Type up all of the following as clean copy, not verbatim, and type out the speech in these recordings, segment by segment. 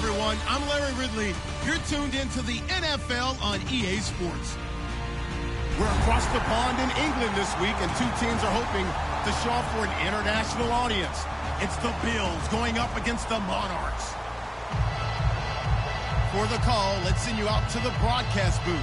everyone. I'm Larry Ridley. You're tuned into the NFL on EA Sports. We're across the pond in England this week, and two teams are hoping to show off for an international audience. It's the Bills going up against the Monarchs. For the call, let's send you out to the broadcast booth,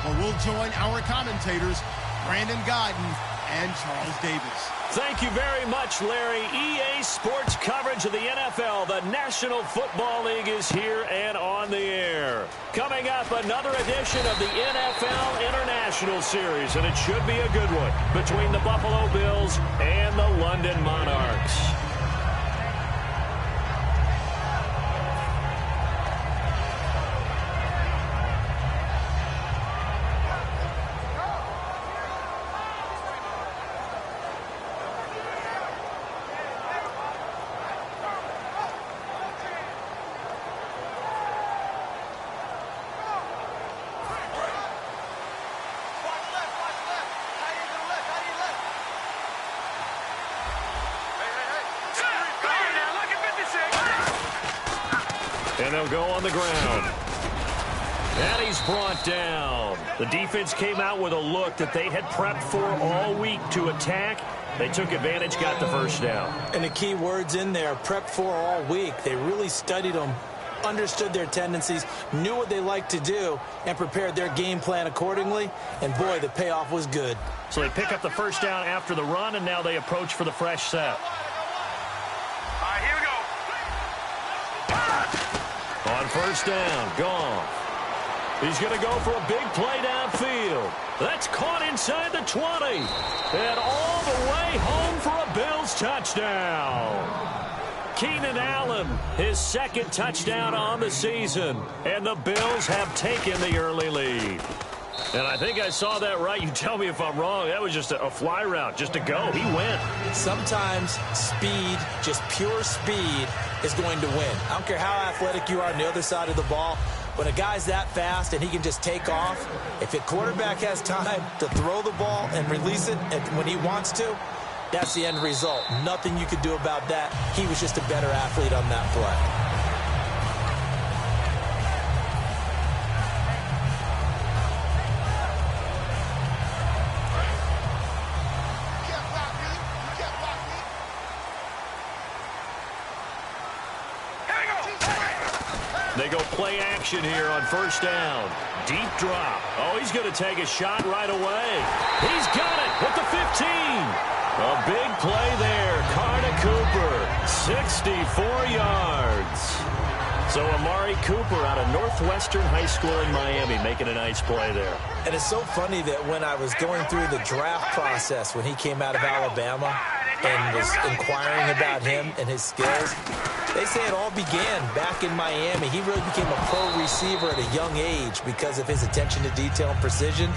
where we'll join our commentators, Brandon Godden and Charles Davis. Thank you very much, Larry. EA Sports coverage of the NFL. The National Football League is here and on the air. Coming up, another edition of the NFL International Series, and it should be a good one between the Buffalo Bills and the London Monarchs. And they'll go on the ground. And he's brought down. The defense came out with a look that they had prepped for all week to attack. They took advantage, got the first down. And the key words in there, prepped for all week. They really studied them, understood their tendencies, knew what they liked to do, and prepared their game plan accordingly. And, boy, the payoff was good. So they pick up the first down after the run, and now they approach for the fresh set. On first down, Goff. He's going to go for a big play downfield. That's caught inside the 20. And all the way home for a Bills touchdown. Keenan Allen, his second touchdown on the season. And the Bills have taken the early lead. And I think I saw that right. You tell me if I'm wrong. That was just a fly route, just to go. He went. Sometimes speed, just pure speed, is going to win. I don't care how athletic you are on the other side of the ball. When a guy's that fast and he can just take off, if a quarterback has time to throw the ball and release it when he wants to, that's the end result. Nothing you could do about that. He was just a better athlete on that play. They go play action here on first down. Deep drop. Oh, he's going to take a shot right away. He's got it with the 15. A big play there. Carter Cooper, 64 yards. So Amari Cooper out of Northwestern High School in Miami making a nice play there. And it's so funny that when I was going through the draft process when he came out of Alabama and was inquiring about him and his skills, they say it all began back in Miami. He really became a pro receiver at a young age because of his attention to detail and precision.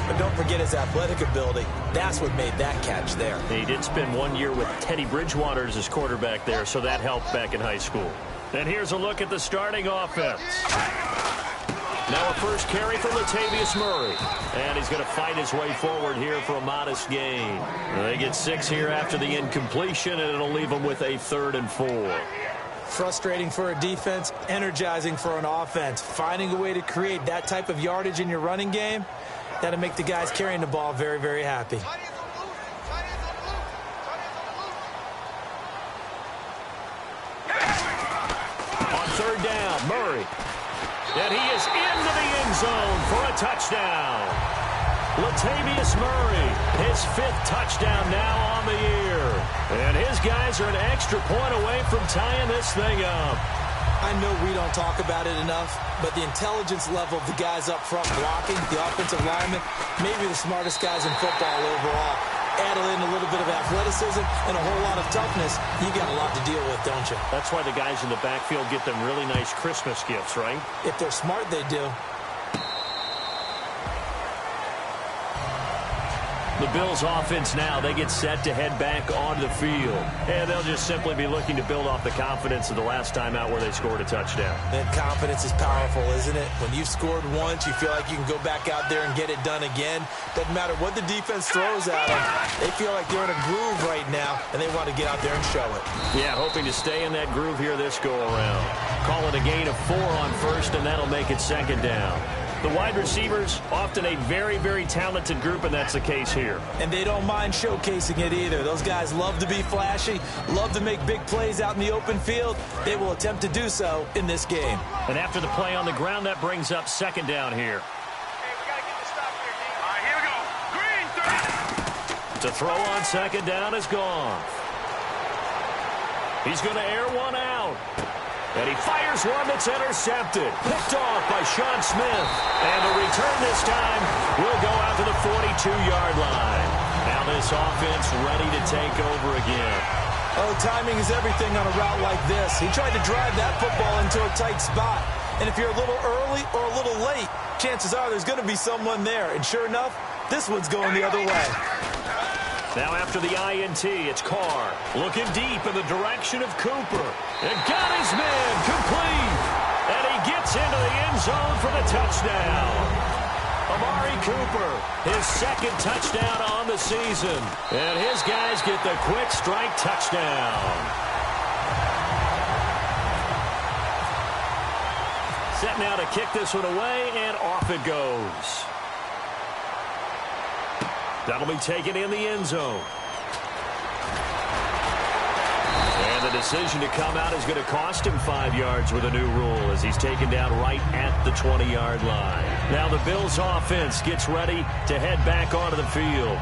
But don't forget his athletic ability. That's what made that catch there. He did spend 1 year with Teddy Bridgewater as his quarterback there, so that helped back in high school. And here's a look at the starting offense. Now a first carry for Latavius Murray. And he's going to fight his way forward here for a modest gain. They get 6 here after the incompletion, and it'll leave them with a 3rd and 4. Frustrating for a defense, energizing for an offense. Finding a way to create that type of yardage in your running game, that'll make the guys carrying the ball very, very happy. On 3rd down, Murray. And he is into the end zone for a touchdown. Latavius Murray, his 5th touchdown now on the year. And his guys are an extra point away from tying this thing up. I know we don't talk about it enough, but the intelligence level of the guys up front blocking, the offensive linemen, maybe the smartest guys in football overall. Add in a little bit of athleticism and a whole lot of toughness, you got a lot to deal with, don't you? That's why the guys in the backfield get them really nice Christmas gifts, right? If they're smart, they do. The Bills offense now, they get set to head back onto the field. And they'll just simply be looking to build off the confidence of the last time out where they scored a touchdown. And confidence is powerful, isn't it? When you've scored once, you feel like you can go back out there and get it done again. Doesn't matter what the defense throws at them. They feel like they're in a groove right now, and they want to get out there and show it. Yeah, hoping to stay in that groove here this go-around. Call it a gain of 4 on first, and that'll make it second down. The wide receivers, often a very, very talented group, and that's the case here. And they don't mind showcasing it either. Those guys love to be flashy, love to make big plays out in the open field. They will attempt to do so in this game. And after the play on the ground, that brings up second down here. Hey, we got to get this stop here, D. All right, here we go. Green, 3. To throw on second down is gone. He's going to air one out. And he fires one that's intercepted. Picked off by Sean Smith. And the return this time will go out to the 42-yard line. Now this offense ready to take over again. Oh, timing is everything on a route like this. He tried to drive that football into a tight spot. And if you're a little early or a little late, chances are there's going to be someone there. And sure enough, this one's going the other way. Now after the INT, it's Carr looking deep in the direction of Cooper. And got his man complete. And he gets into the end zone for the touchdown. Amari Cooper, his second touchdown on the season. And his guys get the quick strike touchdown. Set now to kick this one away, and off it goes. That'll be taken in the end zone. And the decision to come out is going to cost him 5 yards with a new rule as he's taken down right at the 20-yard line. Now the Bills offense gets ready to head back onto the field.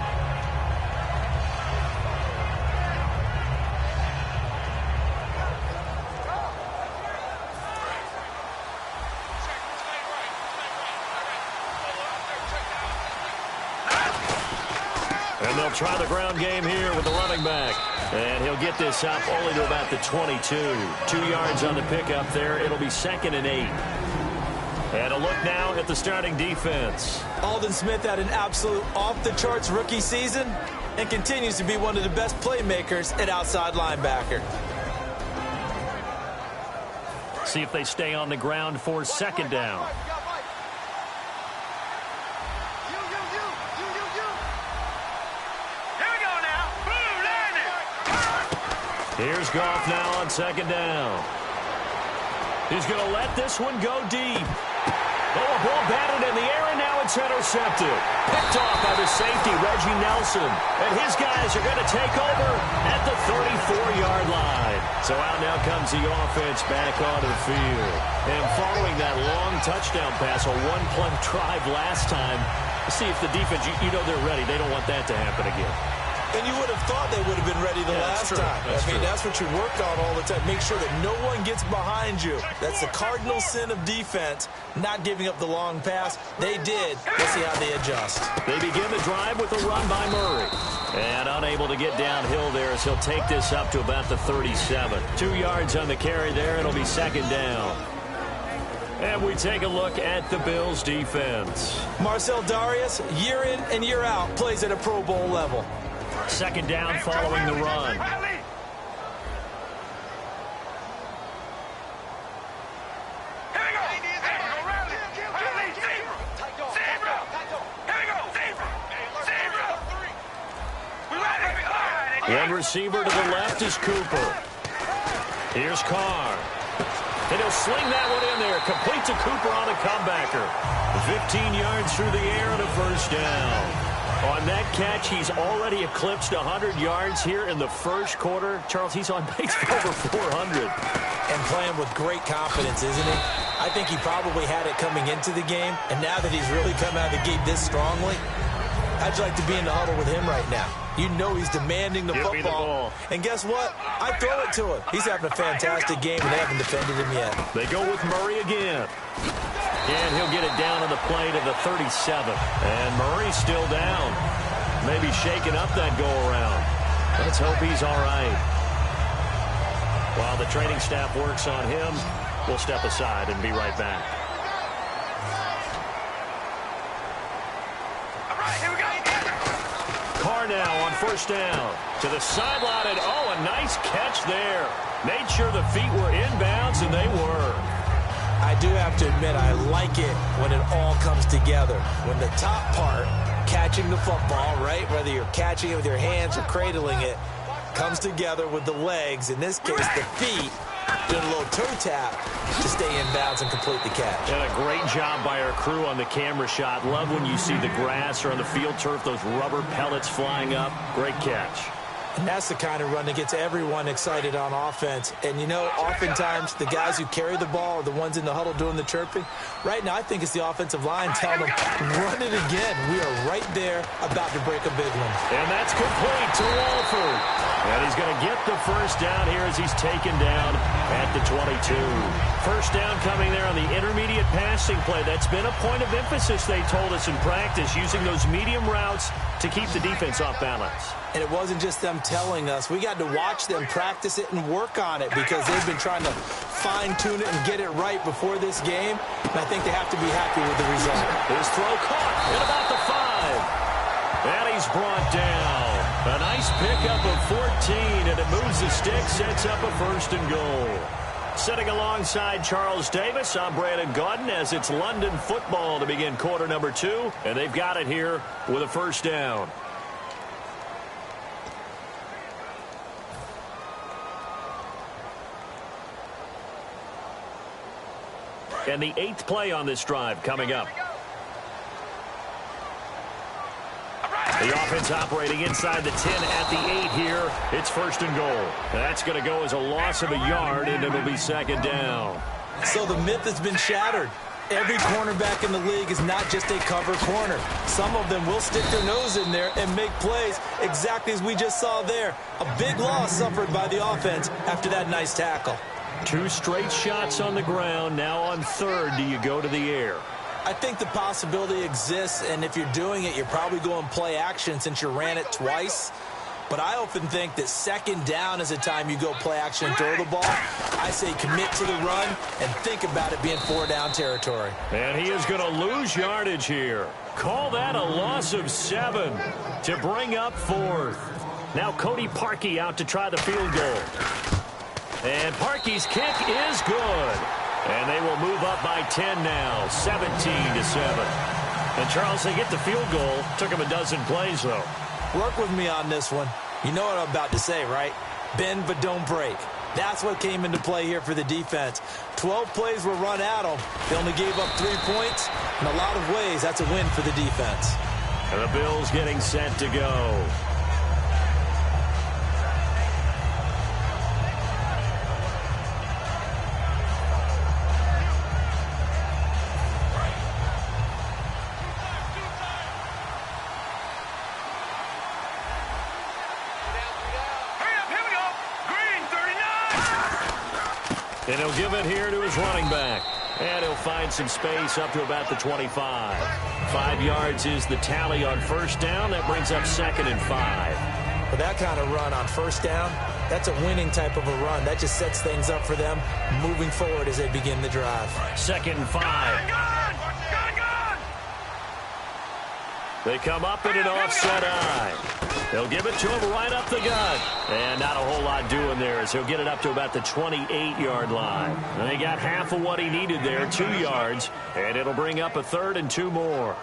And they'll try the ground game here with the running back. And he'll get this up only to about the 22. 2 yards on the pickup there. It'll be second and 8. And a look now at the starting defense. Aldon Smith had an absolute off-the-charts rookie season and continues to be one of the best playmakers at outside linebacker. See if they stay on the ground for second down. Here's Goff now on second down. He's going to let this one go deep. Oh, a ball batted in the air, and now it's intercepted. Picked off by the safety, Reggie Nelson. And his guys are going to take over at the 34-yard line. So out now comes the offense back onto the field. And following that long touchdown pass, a one-play drive last time, see if the defense, you know they're ready. They don't want that to happen again. And you would have thought they would have been ready the last time. That's what you work on all the time. Make sure that no one gets behind you. That's the cardinal sin of defense, not giving up the long pass. They did. Let's see how they adjust. They begin the drive with a run by Murray. And unable to get downhill there as he'll take this up to about the 37. 2 yards on the carry there. It'll be second down. And we take a look at the Bills' defense. Marcel Darius, year in and year out, plays at a Pro Bowl level. Second down following the run. One receiver to the left is Cooper. Here's Carr. And he'll sling that one in there. Complete to Cooper on a comebacker. 15 yards through the air and a first down. On that catch, he's already eclipsed 100 yards here in the first quarter. Charles, he's on pace for over 400. And playing with great confidence, isn't he? I think he probably had it coming into the game, and now that he's really come out of the gate this strongly, how'd you like to be in the huddle with him right now? You know he's demanding the Give football. And guess what? I throw it to him. He's having a fantastic game, and they haven't defended him yet. They go with Murray again. And he'll get it down on the play to the 37. And Murray's still down. Maybe shaking up that go-around. Let's hope he's all right. While the training staff works on him, we'll step aside and be right back. All right, here we go. Carr now on first down. To the sideline, and oh, a nice catch there. Made sure the feet were inbounds, and they were. I do have to admit, I like it when it all comes together. When the top part, catching the football, right, whether you're catching it with your hands or cradling it, comes together with the legs, in this case the feet, doing a little toe tap to stay in bounds and complete the catch. And a great job by our crew on the camera shot. Love when you see the grass or on the field turf, those rubber pellets flying up. Great catch. And that's the kind of run that gets everyone excited on offense. And, you know, oftentimes the guys who carry the ball are the ones in the huddle doing the chirping. Right now, I think it's the offensive line telling them, run it again. We are right there about to break a big one. And that's complete to Walford. And he's going to get the first down here as he's taken down at the 22. First down coming there on the intermediate passing play. That's been a point of emphasis, they told us in practice, using those medium routes to keep the defense off balance. And it wasn't just them telling us. We got to watch them practice it and work on it because they've been trying to fine-tune it and get it right before this game. And I think they have to be happy with the result. His throw caught at about the 5. And he's brought down. A nice pickup of 14, and it moves the stick, sets up a 1st and goal. Sitting alongside Charles Davis, I'm Brandon Gaudin as it's London football to begin quarter number 2. And they've got it here with a first down. And the 8th play on this drive coming up. The offense operating inside the 10 at the 8 here. It's 1st and goal. That's going to go as a loss of a yard, and it'll be 2nd down. So the myth has been shattered. Every cornerback in the league is not just a cover corner. Some of them will stick their nose in there and make plays exactly as we just saw there. A big loss suffered by the offense after that nice tackle. 2 straight shots on the ground. Now on 3rd, do you go to the air? I think the possibility exists, and if you're doing it, you're probably going play action since you ran it twice. But I often think that 2nd down is the time you go play action and throw the ball. I say commit to the run and think about it being 4-down territory. And he is going to lose yardage here. Call that a loss of 7 to bring up 4th. Now Cody Parkey out to try the field goal. And Parkey's kick is good. And they will move up by 10 now, 17-7. And Charles, they get the field goal. Took him a dozen plays, though. Work with me on this one. You know what I'm about to say, right? Bend but don't break. That's what came into play here for the defense. 12 plays were run at them. They only gave up 3 points. In a lot of ways, that's a win for the defense. And the Bills getting set to go. And he'll give it here to his running back. And he'll find some space up to about the 25. 5 yards is the tally on 1st down. That brings up 2nd and 5. With that kind of run on 1st down, that's a winning type of a run. That just sets things up for them moving forward as they begin the drive. 2nd and 5. They come up in an offset eye. They'll give it to him right up the gut. And not a whole lot doing there as he'll get it up to about the 28-yard line. And they got half of what he needed there, 2 yards. And it'll bring up a 3rd and 2 more.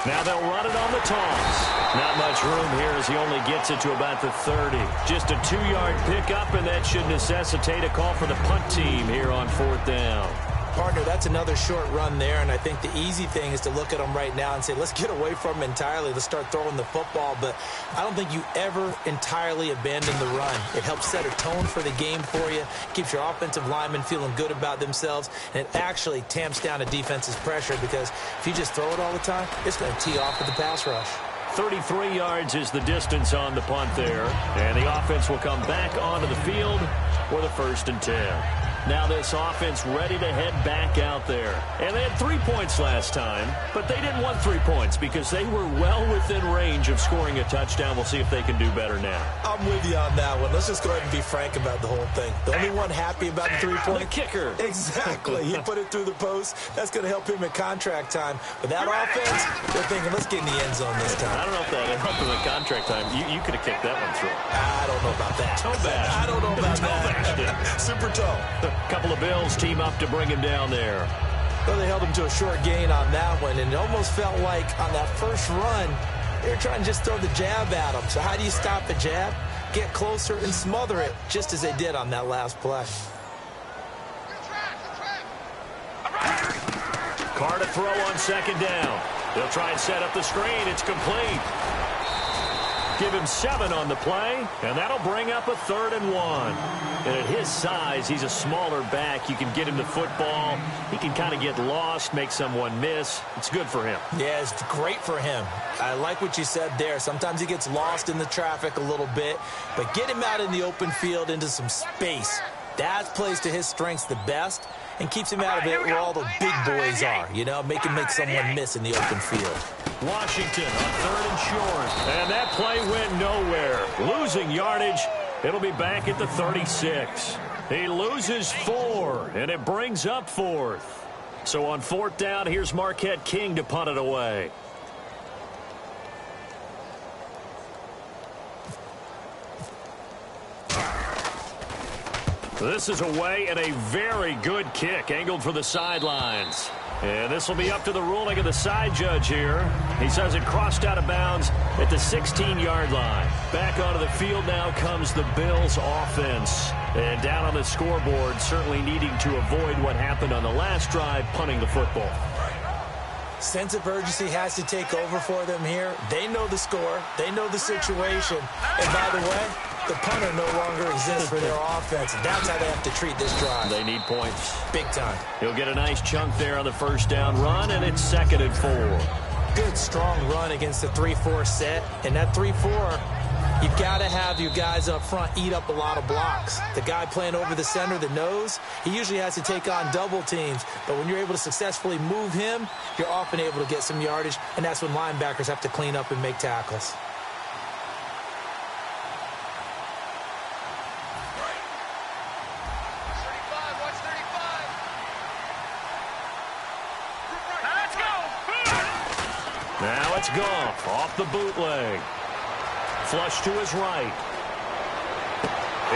Now they'll run it on the toss. Not much room here as he only gets it to about the 30. Just a 2-yard pickup, and that should necessitate a call for the punt team here on 4th down. Partner, that's another short run there, and I think the easy thing is to look at them right now and say, let's get away from them entirely. Let's start throwing the football, but I don't think you ever entirely abandon the run. It helps set a tone for the game for you, keeps your offensive linemen feeling good about themselves, and it actually tamps down a defense's pressure because if you just throw it all the time, it's going to tee off with the pass rush. 33 yards is the distance on the punt there, and the offense will come back onto the field for the 1st and 10. Now this offense ready to head back out there. And they had 3 points last time, but they didn't want 3 points because they were well within range of scoring a touchdown. We'll see if they can do better now. I'm with you on that one. Let's just go ahead and be frank about the whole thing. The only one happy about the 3-point. The kicker. Exactly. He put it through the post. That's going to help him at contract time. But that offense, they're thinking, let's get in the end zone this time. I don't know if that helped him at contract time. You could have kicked that one through. I don't know about that. Toe bash. I don't know about Toe that. bashed it. Super toe. A couple of Bills team up to bring him down there. Well, they held him to a short gain on that one, and it almost felt like on that first run, they were trying to just throw the jab at him. So how do you stop a jab? Get closer and smother it, just as they did on that last play. Carr to throw on second down. They'll try and set up the screen. It's complete. Give him 7 on the play, and that'll bring up a 3rd and 1. And at his size, he's a smaller back. You can get him the football. He can kind of get lost, make someone miss. It's good for him. Yeah, it's great for him. I like what you said there. Sometimes he gets lost in the traffic a little bit, but get him out in the open field into some space. That plays to his strengths the best and keeps him out of it where all the big boys are, you know, make someone miss in the open field. Washington on 3rd and short. And that play went nowhere. Losing yardage. It'll be back at the 36. He loses 4, and it brings up 4th. So on 4th down, here's Marquette King to punt it away. This is away and a very good kick angled for the sidelines. And this will be up to the ruling of the side judge here. He says it crossed out of bounds at the 16-yard line. Back onto the field now comes the Bills offense. And down on the scoreboard, certainly needing to avoid what happened on the last drive, punting the football. Sense of urgency has to take over for them here. They know the score. They know the situation. And by the way, the punter no longer exists for their offense. And that's how they have to treat this drive. They need points. Big time. He'll get a nice chunk there on the first down run, and it's 2nd and 4. Good, strong run against the 3-4 set. And that 3-4, you've got to have your guys up front eat up a lot of blocks. The guy playing over the center, the nose, he usually has to take on double teams. But when you're able to successfully move him, you're often able to get some yardage, and that's when linebackers have to clean up and make tackles. Now it's Goff off the bootleg. Flush to his right.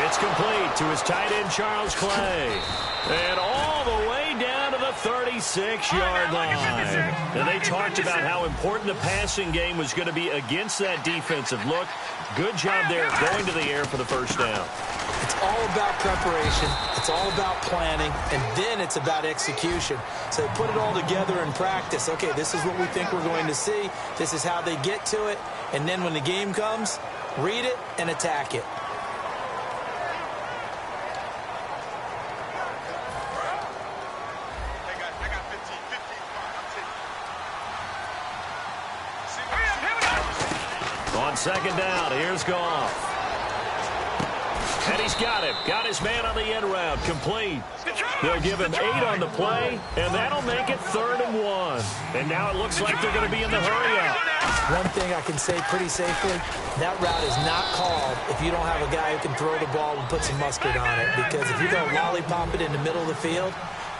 It's complete to his tight end, Charles Clay. And all the way down to the 36-yard line. And they talked about how important the passing game was going to be against that defensive look. Good job there going to the air for the first down. It's all about preparation. It's all about planning. And then it's about execution. So they put it all together in practice. Okay, this is what we think we're going to see. This is how they get to it. And then when the game comes, read it and attack it. On second down, here's Goff. And he's got him. Got his man on the end route. Complete. They'll give him 8 on the play, and that'll make it 3rd and 1. And now it looks like they're going to be in the hurry-up. One thing I can say pretty safely, that route is not called if you don't have a guy who can throw the ball and put some mustard on it. Because if you go lollipop it in the middle of the field,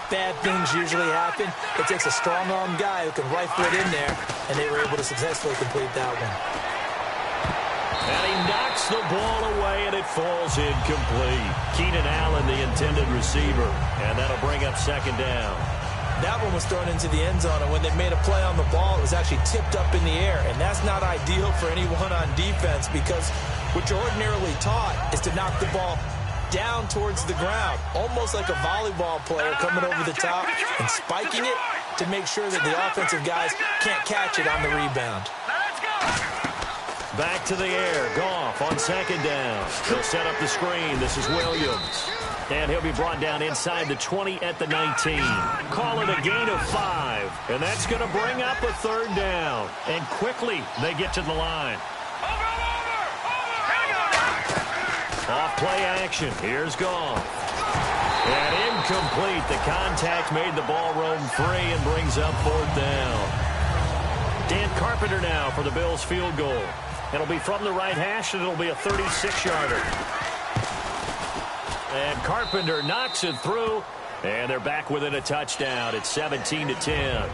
bad things usually happen. It takes a strong-arm guy who can rifle it in there, and they were able to successfully complete that one. And he knocks the ball away, and it falls incomplete. Keenan Allen, the intended receiver, and that'll bring up second down. That one was thrown into the end zone, and when they made a play on the ball, it was actually tipped up in the air, and that's not ideal for anyone on defense because what you're ordinarily taught is to knock the ball down towards the ground, almost like a volleyball player coming over the top and spiking it to make sure that the offensive guys can't catch it on the rebound. Back to the air. Goff on second down. He'll set up the screen. This is Williams. And he'll be brought down inside the 20 at the 19. Call it a gain of 5. And that's going to bring up a 3rd down. And quickly they get to the line. Off play action. Here's Goff. And incomplete. The contact made the ball roam free and brings up 4th down. Dan Carpenter now for the Bills field goal. It'll be from the right hash, and it'll be a 36-yarder. And Carpenter knocks it through, and they're back within a touchdown. It's 17-10.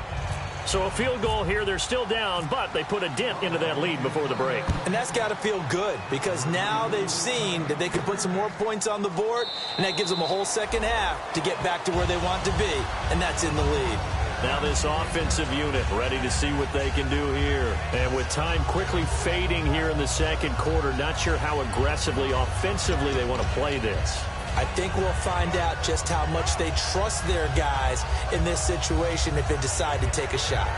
So a field goal here, they're still down, but they put a dent into that lead before the break. And that's got to feel good because now they've seen that they can put some more points on the board, and that gives them a whole second half to get back to where they want to be, and that's in the lead. Now this offensive unit ready to see what they can do here. And with time quickly fading here in the second quarter, not sure how aggressively, offensively they want to play this. I think we'll find out just how much they trust their guys in this situation if they decide to take a shot.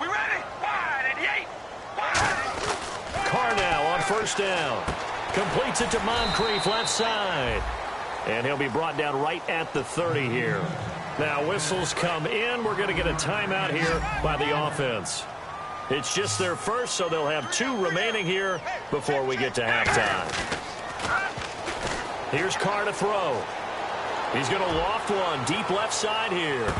We ready? Wide and yay! Carr now on first down. Completes it to Moncrief left side. And he'll be brought down right at the 30 here. Now whistles come in. We're going to get a timeout here by the offense. It's just their first, so they'll have 2 remaining here before we get to halftime. Here's Carr to throw. He's going to loft one deep left side here.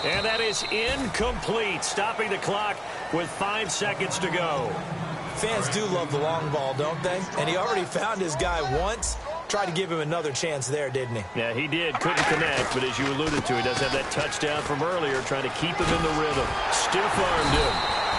And that is incomplete, stopping the clock with 5 seconds to go. Fans do love the long ball, don't they? And he already found his guy once. Tried to give him another chance there, didn't he? Yeah, he did. Couldn't connect, but as you alluded to, he does have that touchdown from earlier, trying to keep him in the rhythm. Stiff-armed him.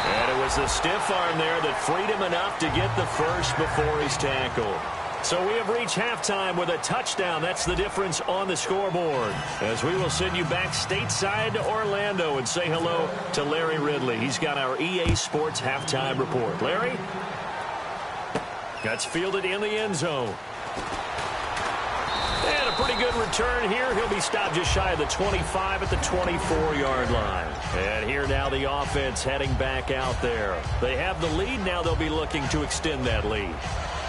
And it was the stiff arm there that freed him enough to get the first before he's tackled. So we have reached halftime with a touchdown. That's the difference on the scoreboard. As we will send you back stateside to Orlando and say hello to Larry Ridley. He's got our EA Sports halftime report. Larry? That's fielded in the end zone. And a pretty good return here. He'll be stopped just shy of the 25 at the 24-yard line. And here now the offense heading back out there. They have the lead. Now they'll be looking to extend that lead.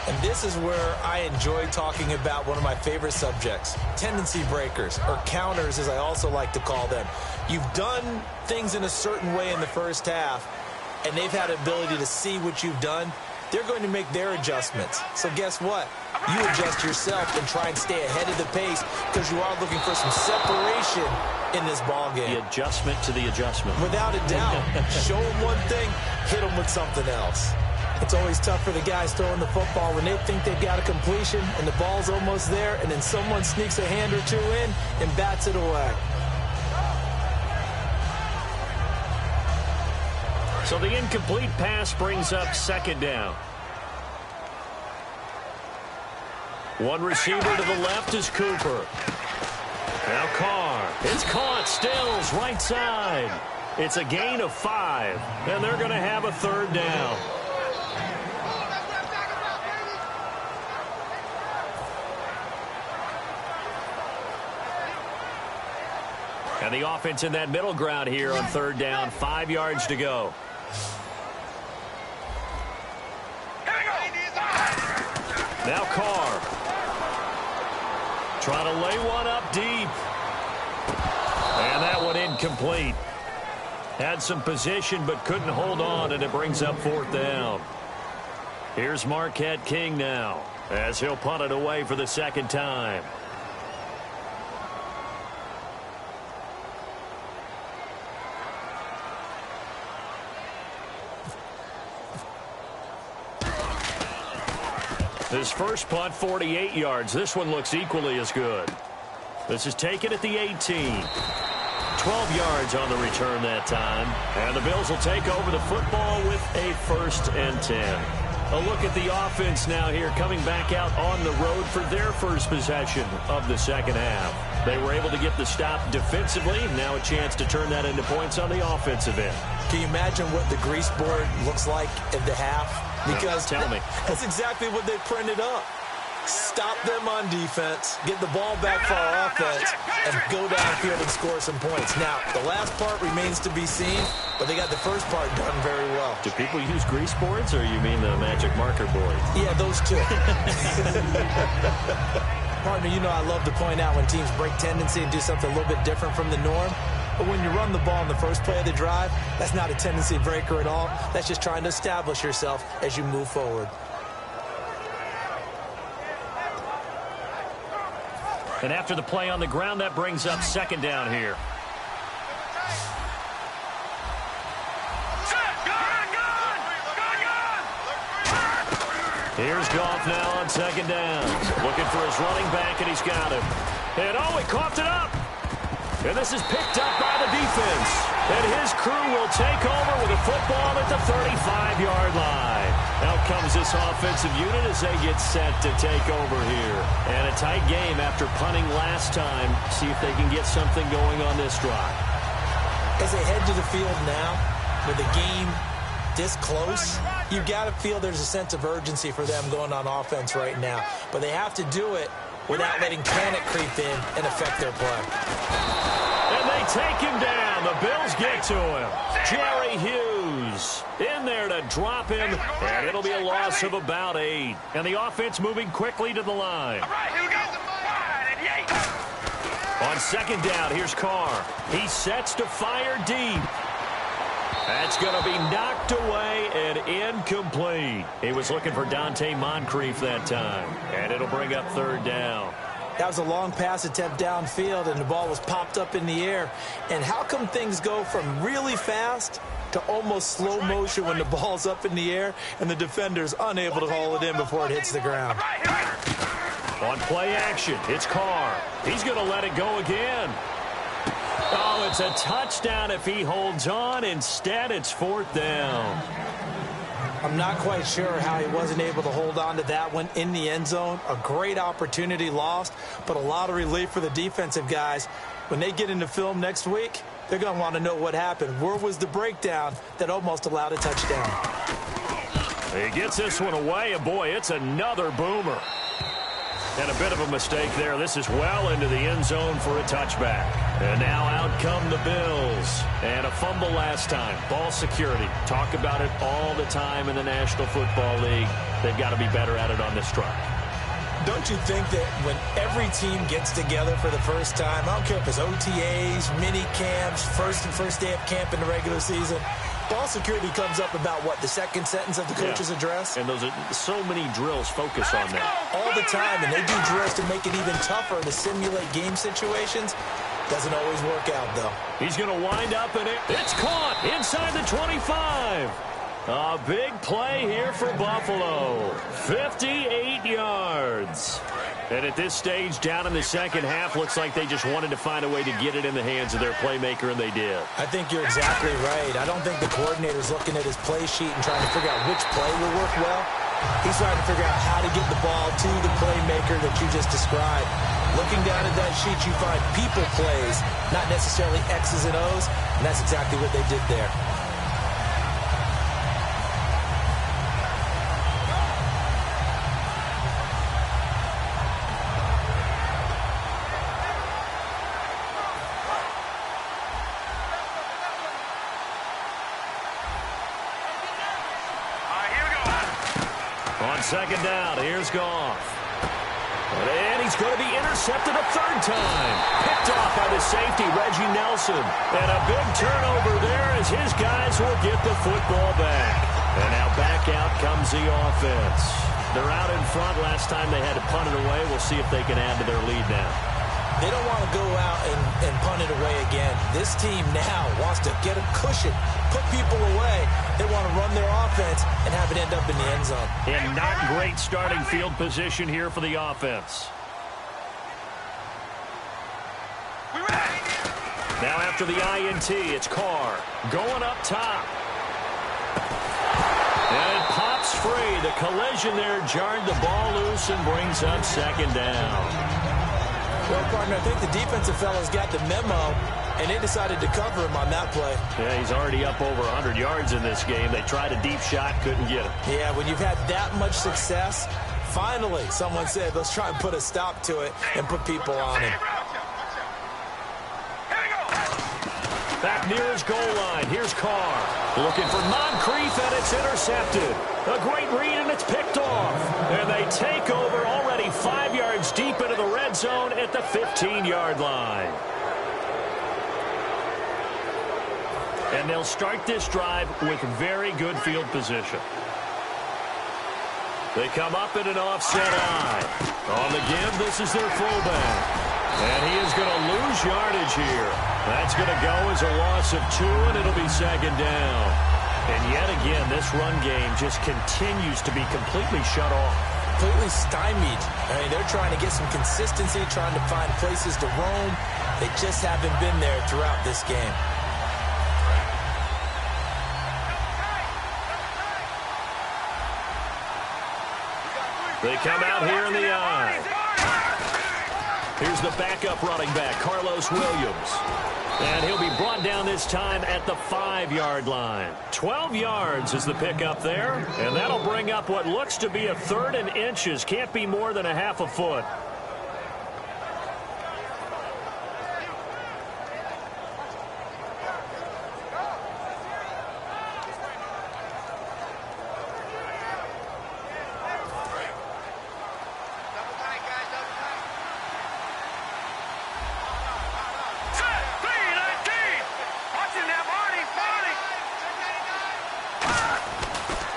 And this is where I enjoy talking about one of my favorite subjects, tendency breakers, or counters as I also like to call them. You've done things in a certain way in the first half, and they've had the ability to see what you've done. They're going to make their adjustments. So guess what? You adjust yourself and try and stay ahead of the pace because you are looking for some separation in this ball game. The adjustment to the adjustment. Without a doubt. Show them one thing, hit them with something else. It's always tough for the guys throwing the football when they think they've got a completion and the ball's almost there, and then someone sneaks a hand or two in and bats it away. So the incomplete pass brings up second down. One receiver to the left is Cooper. Now Carr. It's caught. Stills right side. It's a gain of 5, and they're going to have a third down. And the offense in that middle ground here on third down, 5 yards to go. Now Carr. Trying to lay one up deep. And that one incomplete. Had some position but couldn't hold on, and it brings up fourth down. Here's Marquette King now as he'll punt it away for the second time. His first punt, 48 yards. This one looks equally as good. This is taken at the 18. 12 yards on the return that time. And the Bills will take over the football with a 1st and 10. A look at the offense now here coming back out on the road for their first possession of the second half. They were able to get the stop defensively. Now a chance to turn that into points on the offensive end. Can you imagine what the grease board looks like at the half? Because tell me. That's exactly what they printed up. Stop them on defense, get the ball back for our offense, and go downfield and score some points. Now, the last part remains to be seen, but they got the first part done very well. Do people use grease boards, or you mean the magic marker board? Yeah, those two. Partner, you know I love to point out when teams break tendency and do something a little bit different from the norm. But when you run the ball in the first play of the drive, that's not a tendency breaker at all. That's just trying to establish yourself as you move forward. And after the play on the ground, that brings up second down here. Here's Goff now on second down. Looking for his running back, and he's got him. And he coughed it up. And this is picked up by the defense. And his crew will take over with a football at the 35-yard line. Out comes this offensive unit as they get set to take over here. And a tight game after punting last time. See if they can get something going on this drive. As they head to the field now, with the game this close, you got to feel there's a sense of urgency for them going on offense right now. But they have to do it without letting panic creep in and affect their play. And they take him down. The Bills get to him. Jerry Hughes in there to drop him, and it'll be a loss of about 8. And the offense moving quickly to the line. All right, here we go. 5 and 8. On second down, here's Carr. He sets to fire deep. That's going to be knocked away and incomplete. He was looking for Dante Moncrief that time, and it'll bring up third down. That was a long pass attempt downfield, and the ball was popped up in the air. And how come things go from really fast to almost slow motion when the ball's up in the air and the defender's unable to haul it in before it hits the ground? On play action, it's Carr. He's going to let it go again. Oh, it's a touchdown if he holds on. Instead, it's fourth down. I'm not quite sure how he wasn't able to hold on to that one in the end zone. A great opportunity lost, but a lot of relief for the defensive guys. When they get into film next week, they're going to want to know what happened. Where was the breakdown that almost allowed a touchdown? He gets this one away, and boy, it's another boomer. And a bit of a mistake there. This is well into the end zone for a touchback. And now out come the Bills. And a fumble last time. Ball security. Talk about it all the time in the National Football League. They've got to be better at it on this drive. Don't you think that when every team gets together for the first time, I don't care if it's OTAs, mini camps, first day of camp in the regular season, ball security comes up about, what, the second sentence of the coach's address? And those are so many drills focus on that. All the time, and they do drills to make it even tougher to simulate game situations. Doesn't always work out, though. He's going to wind up, and it's caught inside the 25. A big play here for Buffalo. 58 yards. And at this stage, down in the second half, looks like they just wanted to find a way to get it in the hands of their playmaker, and they did. I think you're exactly right. I don't think the coordinator's looking at his play sheet and trying to figure out which play will work well. He's trying to figure out how to get the ball to the playmaker that you just described. Looking down at that sheet, you find people plays, not necessarily X's and O's, and that's exactly what they did there. Second down, here's Goff. And he's going to be intercepted a third time. Picked off by the safety, Reggie Nelson. And a big turnover there as his guys will get the football back. And now back out comes the offense. They're out in front. Last time they had to punt it away. We'll see if they can add to their lead now. They don't want to go out and punt it away again. This team now wants to get a cushion, put people away. They want to run their offense and have it end up in the end zone. And not great starting field position here for the offense. Now after the INT, it's Carr going up top. And it pops free. The collision there jarred the ball loose and brings up second down. Well, partner, I think the defensive fellows got the memo, and they decided to cover him on that play. Yeah, he's already up over 100 yards in this game. They tried a deep shot, couldn't get him. Yeah, when you've had that much success, finally someone said, let's try and put a stop to it and put people on him. Back near his goal line, here's Carr. Looking for Moncrief, and it's intercepted. A great read, and it's picked off. And they take over already 5 yards deep into the red zone at the 15-yard line. And they'll start this drive with very good field position. They come up in an offset eye. On the give, this is their fullback. And he is going to lose yardage here. That's going to go as a loss of 2, and it'll be second down. And yet again, this run game just continues to be completely shut off. Completely stymied. I mean, they're trying to get some consistency, trying to find places to roam. They just haven't been there throughout this game. They come out here in the eye. Here's the backup running back, Carlos Williams. And he'll be brought down this time at the 5-yard line. 12 yards is the pickup there. And that'll bring up what looks to be a 3rd and inches. Can't be more than a half a foot.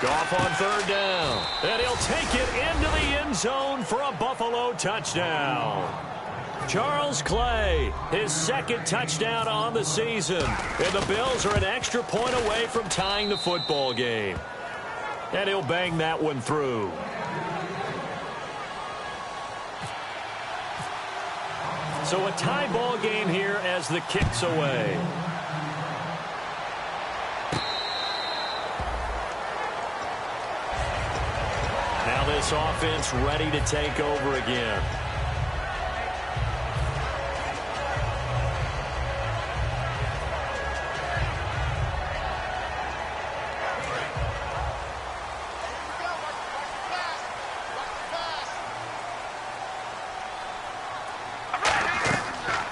Goff on 3rd down. And he'll take it into the end zone for a Buffalo touchdown. Charles Clay, his 2nd touchdown on the season. And the Bills are an extra point away from tying the football game. And he'll bang that one through. So a tie ball game here as the kick's away. Now this offense ready to take over again.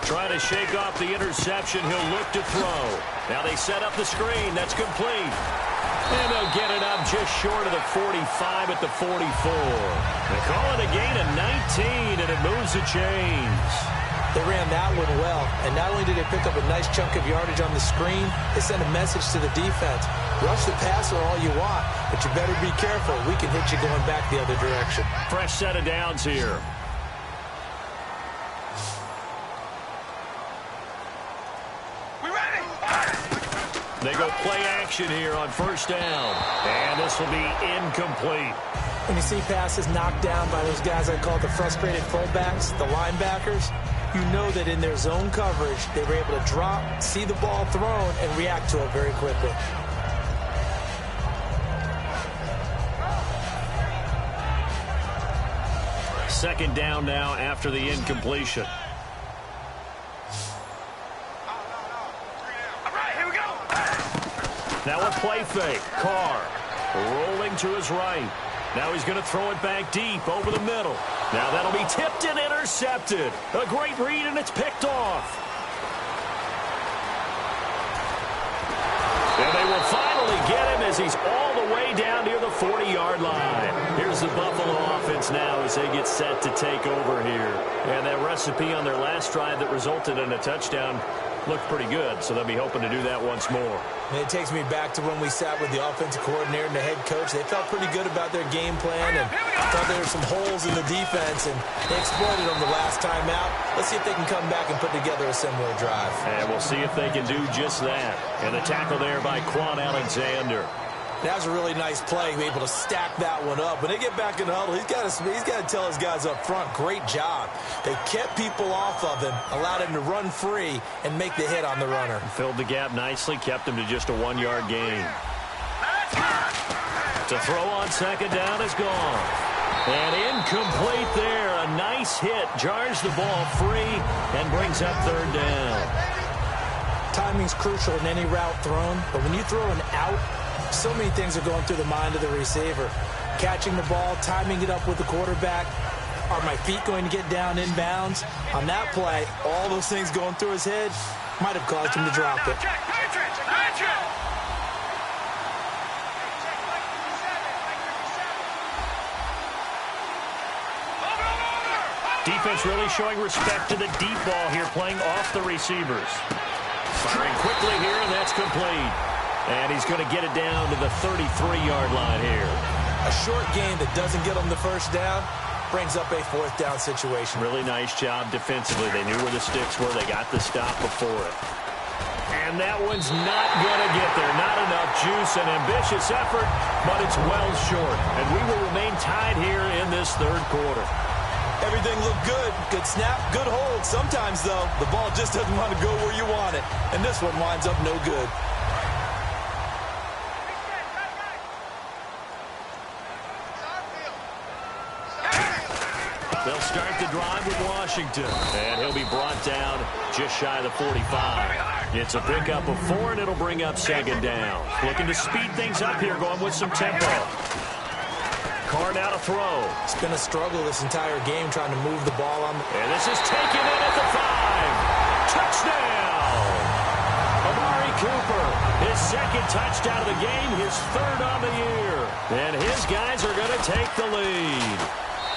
Trying to shake off the interception. He'll look to throw. Now they set up the screen. That's complete. And they'll get it up just short of the 45 at the 44. They call it a gain of 19, and it moves the chains. They ran that one well, and not only did they pick up a nice chunk of yardage on the screen, they sent a message to the defense. Rush the passer all you want, but you better be careful. We can hit you going back the other direction. Fresh set of downs here. They go play action here on 1st down. And this will be incomplete. When you see passes knocked down by those guys I call the frustrated fullbacks, the linebackers, you know that in their zone coverage, they were able to drop, see the ball thrown, and react to it very quickly. Second down now after the incompletion. Now a play fake. Carr rolling to his right. Now he's going to throw it back deep over the middle. Now that'll be tipped and intercepted. A great read, and it's picked off. And they will finally get him as he's all the way down near the 40-yard line. Here's the Buffalo offense now as they get set to take over here. And that recipe on their last drive that resulted in a touchdown looked pretty good, so they'll be hoping to do that once more. And it takes me back to when we sat with the offensive coordinator and the head coach. They felt pretty good about their game plan and thought there were some holes in the defense, and they exploited them the last time out. Let's see if they can come back and put together a similar drive. And we'll see if they can do just that. And the tackle there by Quan Alexander. That was a really nice play, able to stack that one up. When they get back in the huddle, he's got to tell his guys up front, great job. They kept people off of him, allowed him to run free and make the hit on the runner. Filled the gap nicely, kept him to just a 1-yard gain. To throw on 2nd down is gone. And incomplete there. A nice hit, jars the ball free and brings up 3rd down. Timing's crucial in any route thrown, but when you throw an out, so many things are going through the mind of the receiver. Catching the ball, timing it up with the quarterback. Are my feet going to get down inbounds? On that play, all those things going through his head might have caused him to drop it. Defense really showing respect to the deep ball here, playing off the receivers. Firing quickly here, and that's complete. And he's going to get it down to the 33-yard line here. A short game that doesn't get him the 1st down brings up a 4th down situation. Really nice job defensively. They knew where the sticks were. They got the stop before it. And And that one's not going to get there. Not enough juice. An ambitious effort, but it's well short. And we will remain tied here in this third quarter. Everything looked good. Good snap, good hold. Sometimes, though, the ball just doesn't want to go where you want it. And this one winds up no good. They'll start the drive with Washington. And he'll be brought down just shy of the 45. It's a pickup of 4, and it'll bring up second down. Looking to speed things up here, going with some tempo. Carr now to throw. It's been a struggle this entire game trying to move the ball on. And this is taken in at the 5. Touchdown! Amari Cooper, his second touchdown of the game, his third on the year. And his guys are going to take the lead.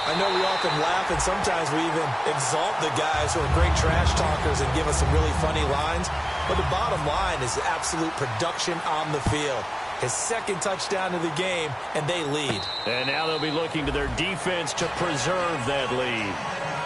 I know we often laugh, and sometimes we even exalt the guys who are great trash talkers and give us some really funny lines. But the bottom line is absolute production on the field. His second touchdown of the game, and they lead. And now they'll be looking to their defense to preserve that lead.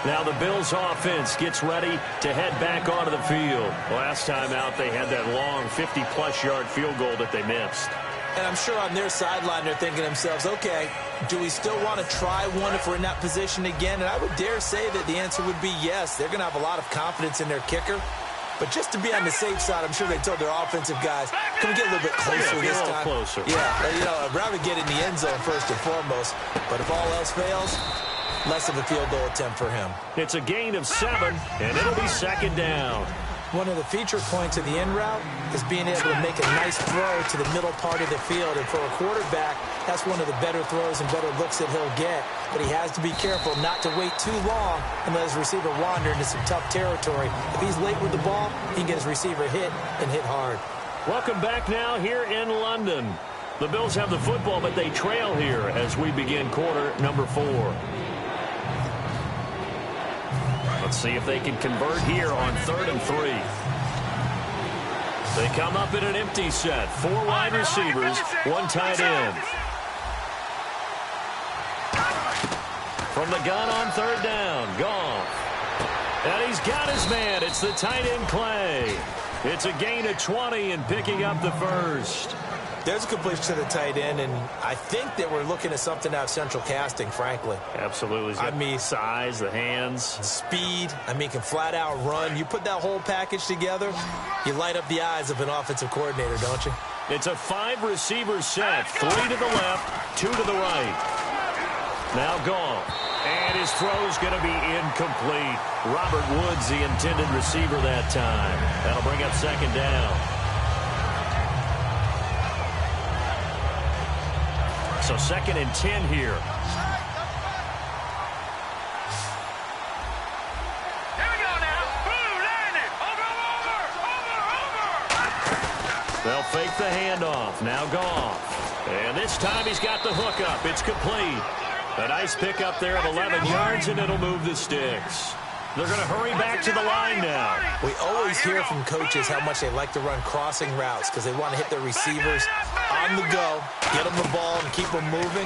Now the Bills' offense gets ready to head back onto the field. Last time out, they had that long 50-plus yard field goal that they missed. And I'm sure on their sideline they're thinking to themselves, okay, do we still want to try one if we're in that position again? And I would dare say that the answer would be yes. They're going to have a lot of confidence in their kicker. But just to be on the safe side, I'm sure they told their offensive guys, can we get a little bit closer this time? Closer. Yeah, you know, I'd rather get in the end zone first and foremost. But if all else fails, less of a field goal attempt for him. It's a gain of 7, and it'll be second down. One of the feature points of the in route is being able to make a nice throw to the middle part of the field. And for a quarterback, that's one of the better throws and better looks that he'll get. But he has to be careful not to wait too long and let his receiver wander into some tough territory. If he's late with the ball, he can get his receiver hit and hit hard. Welcome back now here in London. The Bills have the football, but they trail here as we begin quarter number 4. Let's see if they can convert here on 3rd and 3. They come up in an empty set. 4 wide receivers, 1 tight end. From the gun on 3rd down, Goff. And he's got his man. It's the tight end, Clay. It's a gain of 20 and picking up the first. There's a completion to the tight end, and I think that we're looking at something out of central casting, frankly. Absolutely. I mean, size, the hands. Speed. I mean, can flat out run. You put that whole package together, you light up the eyes of an offensive coordinator, don't you? It's a 5-receiver set. 3 to the left, 2 to the right. Now Goff. And his throw's going to be incomplete. Robert Woods, the intended receiver that time. That'll bring up second down. So 2nd and 10 here. Here we go now. Blue, landed. Over. They'll fake the handoff. Now Goff. And this time he's got the hookup. It's complete. A nice pickup there of 11 yards, and it'll move the sticks. They're going to hurry back to the line now. We always hear from coaches how much they like to run crossing routes because they want to hit their receivers on the go, get them the ball, and keep them moving.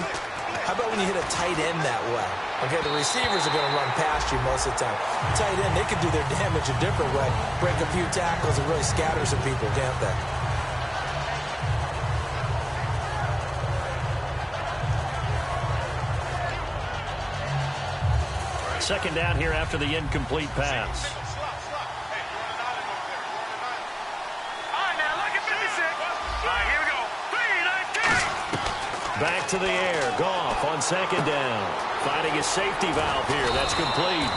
How about when you hit a tight end that way? Okay, the receivers are going to run past you most of the time. Tight end, they can do their damage a different way, break a few tackles and really scatter some people, can't they? Second down here after the incomplete pass. Back to the air. Goff on second down. Finding his safety valve here. That's complete.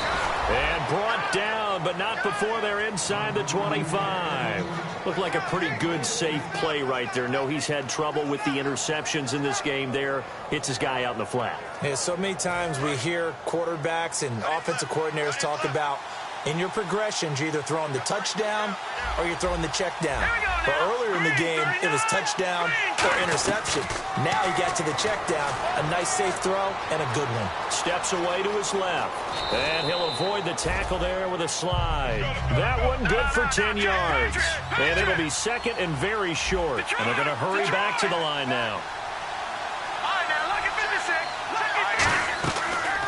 And brought down, but not before they're inside the 25. Looked like a pretty good, safe play right there. No, he's had trouble with the interceptions in this game there. Hits his guy out in the flat. Yeah, so many times we hear quarterbacks and offensive coordinators talk about in your progressions, you're either throwing the touchdown or you're throwing the check down. But earlier in the game, it was touchdown or interception. Now he got to the check down. A nice safe throw and a good one. Steps away to his left. And he'll avoid the tackle there with a slide. That one good for 10 yards. And it'll be 2nd and very short. And they're going to hurry back to the line now.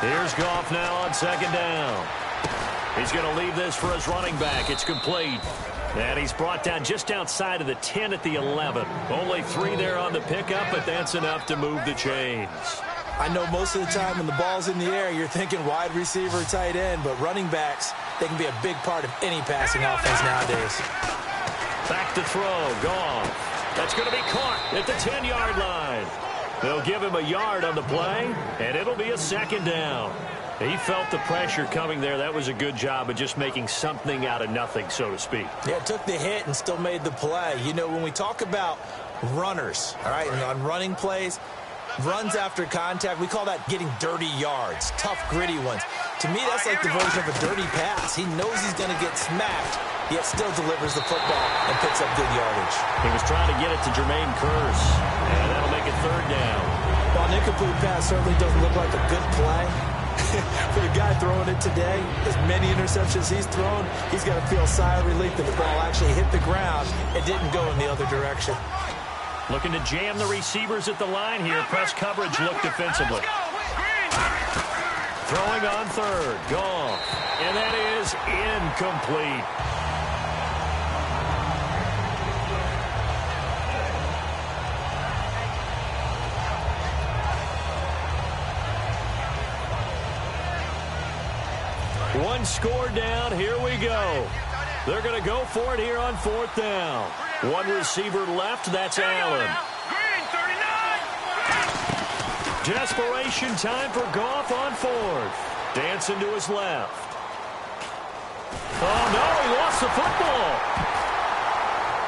Here's Goff now on 2nd down. He's going to leave this for his running back. It's complete. And he's brought down just outside of the 10 at the 11. Only 3 there on the pickup, but that's enough to move the chains. I know most of the time when the ball's in the air, you're thinking wide receiver, tight end, but running backs, they can be a big part of any passing offense nowadays. Back to throw, Goff. That's going to be caught at the 10-yard line. They'll give him a yard on the play, and it'll be a second down. He felt the pressure coming there. That was a good job of just making something out of nothing, so to speak. Yeah, took the hit and still made the play. You know, when we talk about runners, all right, and on running plays, runs after contact, we call that getting dirty yards, tough, gritty ones. To me, that's like the version of a dirty pass. He knows he's going to get smacked, yet still delivers the football and picks up good yardage. He was trying to get it to Jermaine Kearse, and that'll make it third down. While an incomplete pass certainly doesn't look like a good play, for the guy throwing it today, as many interceptions he's thrown, he's got to feel a sigh of relief that the ball actually hit the ground and didn't go in the other direction. Looking to jam the receivers at the line here. Press coverage look defensively. Throwing on third. Goff. And that is incomplete. One score down. Here we go. They're going to go for it here on fourth down. One receiver left. That's Allen. Desperation time for Goff on fourth. Dancing to his left. Oh, no, he lost the football.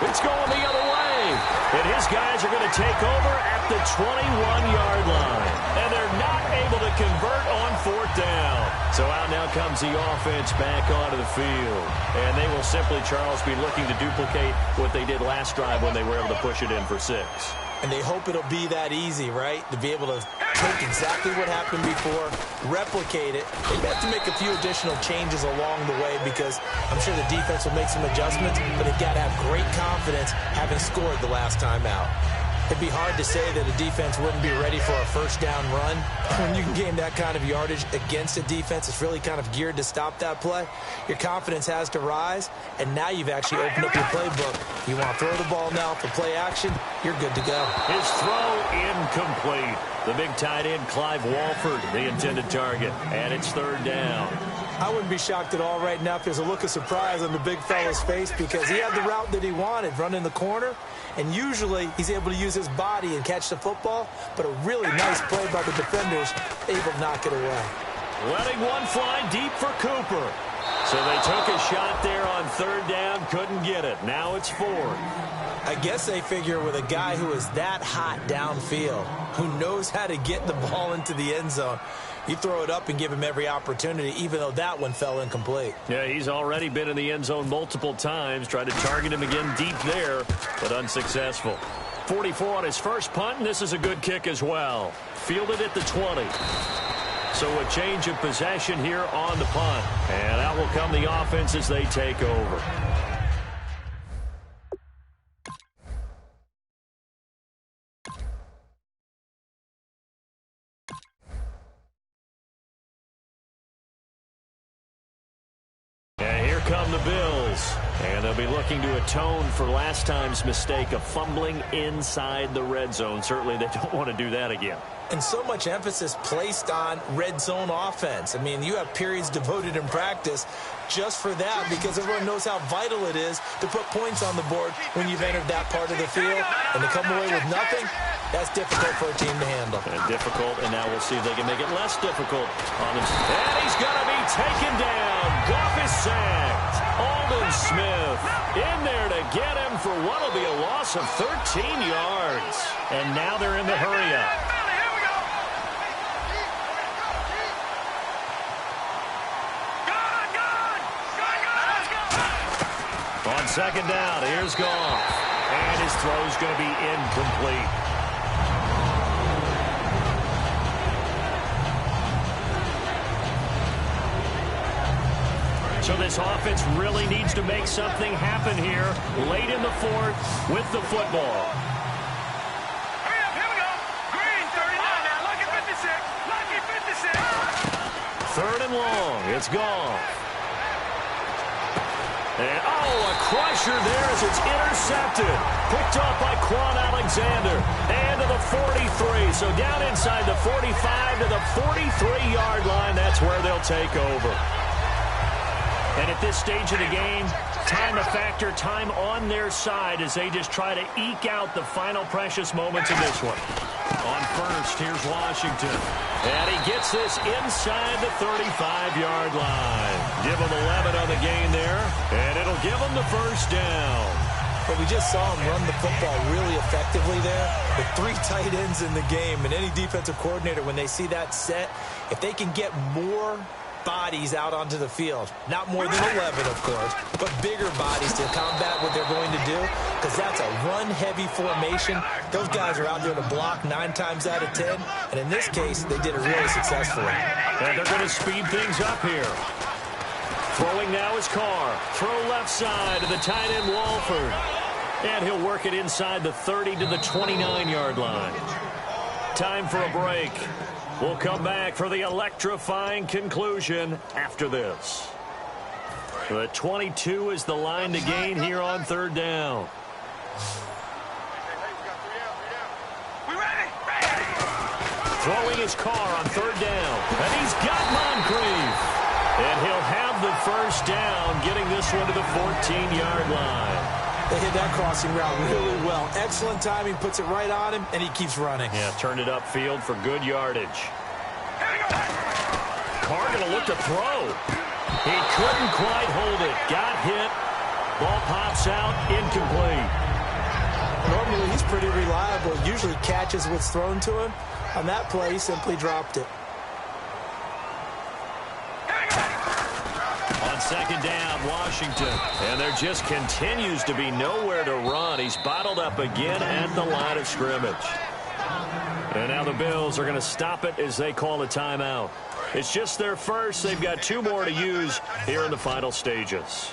It's going the other way. And his guys are going to take over at the 21-yard line. And they're not able to convert on fourth down. So out now comes the offense back onto the field. And they will simply, Charles, be looking to duplicate what they did last drive when they were able to push it in for 6. And they hope it'll be that easy, right? To be able to take exactly what happened before, replicate it. They have to make a few additional changes along the way because I'm sure the defense will make some adjustments, but they've got to have great confidence having scored the last time out. It'd be hard to say that a defense wouldn't be ready for a first down run. When you can gain that kind of yardage against a defense, it's really kind of geared to stop that play. Your confidence has to rise, and now you've actually opened up your playbook. You want to throw the ball now for play action, you're good to go. His throw incomplete. The big tight end, Clive Walford, the intended target, and it's third down. I wouldn't be shocked at all right now if there's a look of surprise on the big fella's face because he had the route that he wanted, running the corner, and usually he's able to use his body and catch the football, but a really nice play by the defenders, able to knock it away. Letting one fly deep for Cooper. So they took a shot there on third down, couldn't get it. Now it's fourth. I guess they figure with a guy who is that hot downfield, who knows how to get the ball into the end zone, you throw it up and give him every opportunity, even though that one fell incomplete. Yeah, he's already been in the end zone multiple times. Tried to target him again deep there, but unsuccessful. 44 on his first punt, and this is a good kick as well. Fielded at the 20. So a change of possession here on the punt. And out will come the offense as they take over. Come the Bills, and they'll be looking to atone for last time's mistake of fumbling inside the red zone. Certainly they don't want to do that again. And so much emphasis placed on red zone offense. I mean, you have periods devoted in practice just for that because everyone knows how vital it is to put points on the board when you've entered that part of the field. And to come away with nothing, that's difficult for a team to handle. And difficult, and now we'll see if they can make it less difficult on them. And he's going to be taken down. Goff is sacked. Aldon Smith in there to get him for what will be a loss of 13 yards. And now they're in the hurry-up. On second down, here's Goff. And his throw's going to be incomplete. So this offense really needs to make something happen here late in the fourth with the football. Hurry up, here we go. Green, 39 now. Lucky 56. Lucky 56. Third and long. It's Goff. And, a crusher there as it's intercepted. Picked up by Quan Alexander. And to the 43. So down inside the 45 to the 43-yard line. That's where they'll take over. And at this stage of the game, time a factor, time on their side as they just try to eke out the final precious moments of this one. On first, here's Washington. And he gets this inside the 35-yard line. Give him 11 on the game there, and it'll give him the first down. But we just saw him run the football really effectively there with 3 tight ends in the game. And any defensive coordinator, when they see that set, if they can get more bodies out onto the field, not more than 11, of course, but bigger bodies to combat what they're going to do, because that's a run-heavy formation. Those guys are out there to block 9 times out of 10, and in this case, they did it really successfully. And they're going to speed things up here. Throwing now is Carr. Throw left side to the tight end Walford. And he'll work it inside the 30 to the 29-yard line. Time for a break. We'll come back for the electrifying conclusion after this. The 22 is the line to gain here on third down. Throwing his Carr on third down. And he's got Moncrief. And he'll have the first down, getting this one to the 14-yard line. They hit that crossing route really well. Excellent timing, puts it right on him, and he keeps running. Yeah, turned it upfield for good yardage. Carr going to look to throw. He couldn't quite hold it. Got hit. Ball pops out, incomplete. Normally, he's pretty reliable. Usually catches what's thrown to him. On that play, he simply dropped it. On second down, Washington. And there just continues to be nowhere to run. He's bottled up again at the line of scrimmage. And now the Bills are going to stop it as they call a timeout. It's just their first. They've got 2 more to use here in the final stages.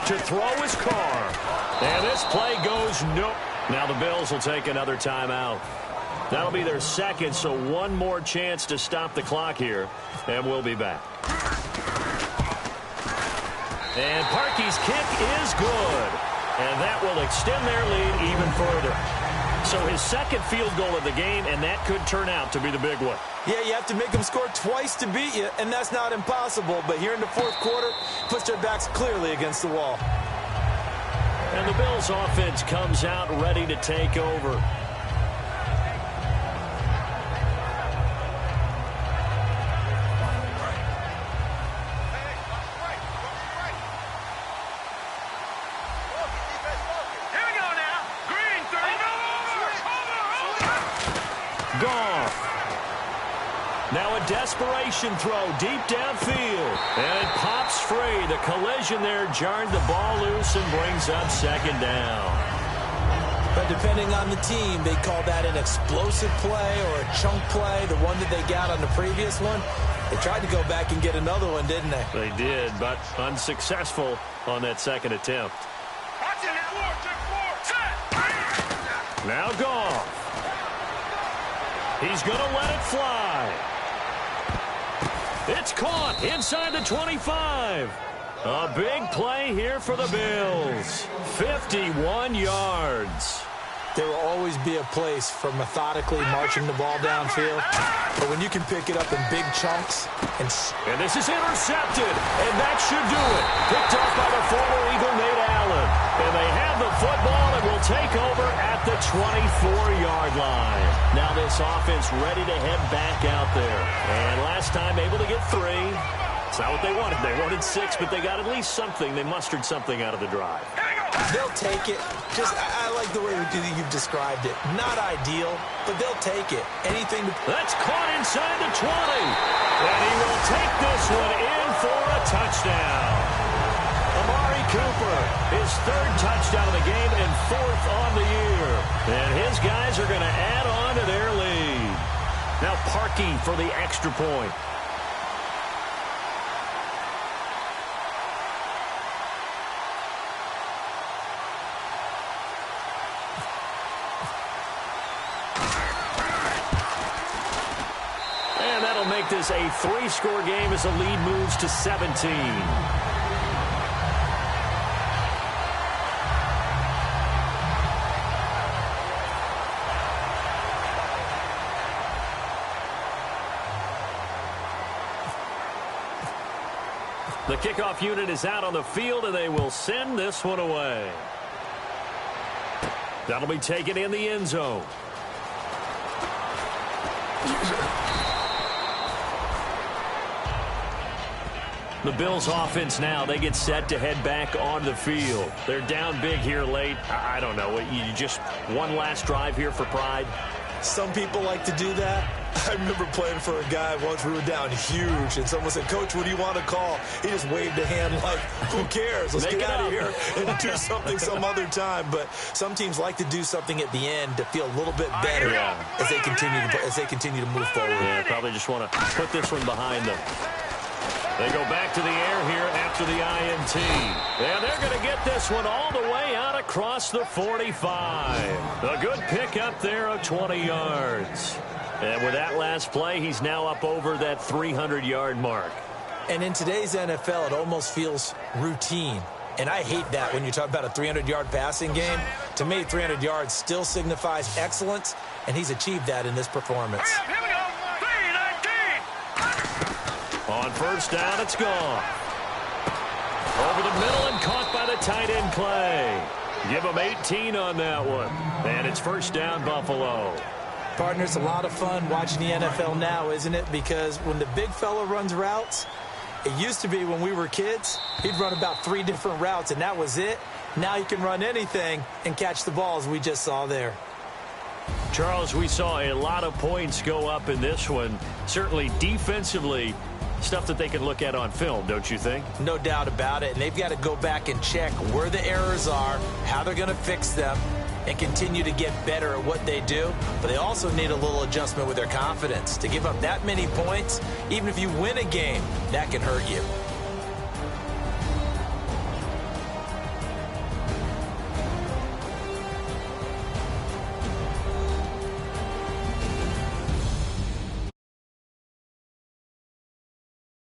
To throw his Carr. And this play goes no. Now the Bills will take another timeout. That'll be their second, so 1 more chance to stop the clock here, and we'll be back. And Parkey's kick is good, and that will extend their lead even further. So his second field goal of the game, and that could turn out to be the big one. Yeah, you have to make them score twice to beat you, and that's not impossible. But here in the fourth quarter, puts their backs clearly against the wall. And the Bills' offense comes out ready to take over. Desperation throw deep downfield. And it pops free. The collision there jarred the ball loose and brings up second down. But depending on the team, they call that an explosive play or a chunk play, the one that they got on the previous one. They tried to go back and get another one, didn't they? They did, but unsuccessful on that second attempt. Now Goff. He's going to let it fly. It's caught inside the 25. A big play here for the Bills. 51 yards. There will always be a place for methodically marching the ball downfield. But when you can pick it up in big chunks. And this is intercepted. And that should do it. Picked up by the former Eagle Nate Allen. And they have the football and will take over at the 24-yard line. Now this offense ready to head back out there. And last time able to get 3. It's not what they wanted. They wanted 6, but they got at least something. They mustered something out of the drive. They'll take it. I like the way you've described it. Not ideal, but they'll take it. Anything to... That's caught inside the 20. And he will take this one in for a touchdown. Amari Cooper, his 3rd touchdown of the game and 4th on the year. And his guys are going to add on to their lead. Now Parkey for the extra point. this a 3-score game as the lead moves to 17. The kickoff unit is out on the field, and they will send this one away. That'll be taken in the end zone. The Bills offense now, they get set to head back on the field. They're down big here late. I don't know. You just one last drive here for pride? Some people like to do that. I remember playing for a guy once. We were down huge, and someone said, "Coach, what do you want to call?" He just waved a hand like, who cares? Let's get out of here and do something some other time. But some teams like to do something at the end to feel a little bit better as they continue to move forward. Yeah, probably just want to put this one behind them. They go back to the air here after the INT. And they're going to get this one all the way out across the 45. A good pick up there of 20 yards. And with that last play, he's now up over that 300-yard mark. And in today's NFL, it almost feels routine. And I hate that when you talk about a 300-yard passing game. To me, 300 yards still signifies excellence, and he's achieved that in this performance. Here we go. 3-19. On first down, it's gone. Over the middle and caught by the tight end Clay. Give him 18 on that one. And it's first down, Buffalo. Partner, it's a lot of fun watching the NFL now, isn't it? Because when the big fella runs routes, it used to be when we were kids, he'd run about 3 different routes, and that was it. Now he can run anything and catch the ball, as we just saw there. Charles, we saw a lot of points go up in this one. Certainly defensively, stuff that they can look at on film, don't you think? No doubt about it. And they've got to go back and check where the errors are, how they're going to fix them, and continue to get better at what they do. But they also need a little adjustment with their confidence. To give up that many points, even if you win a game, that can hurt you.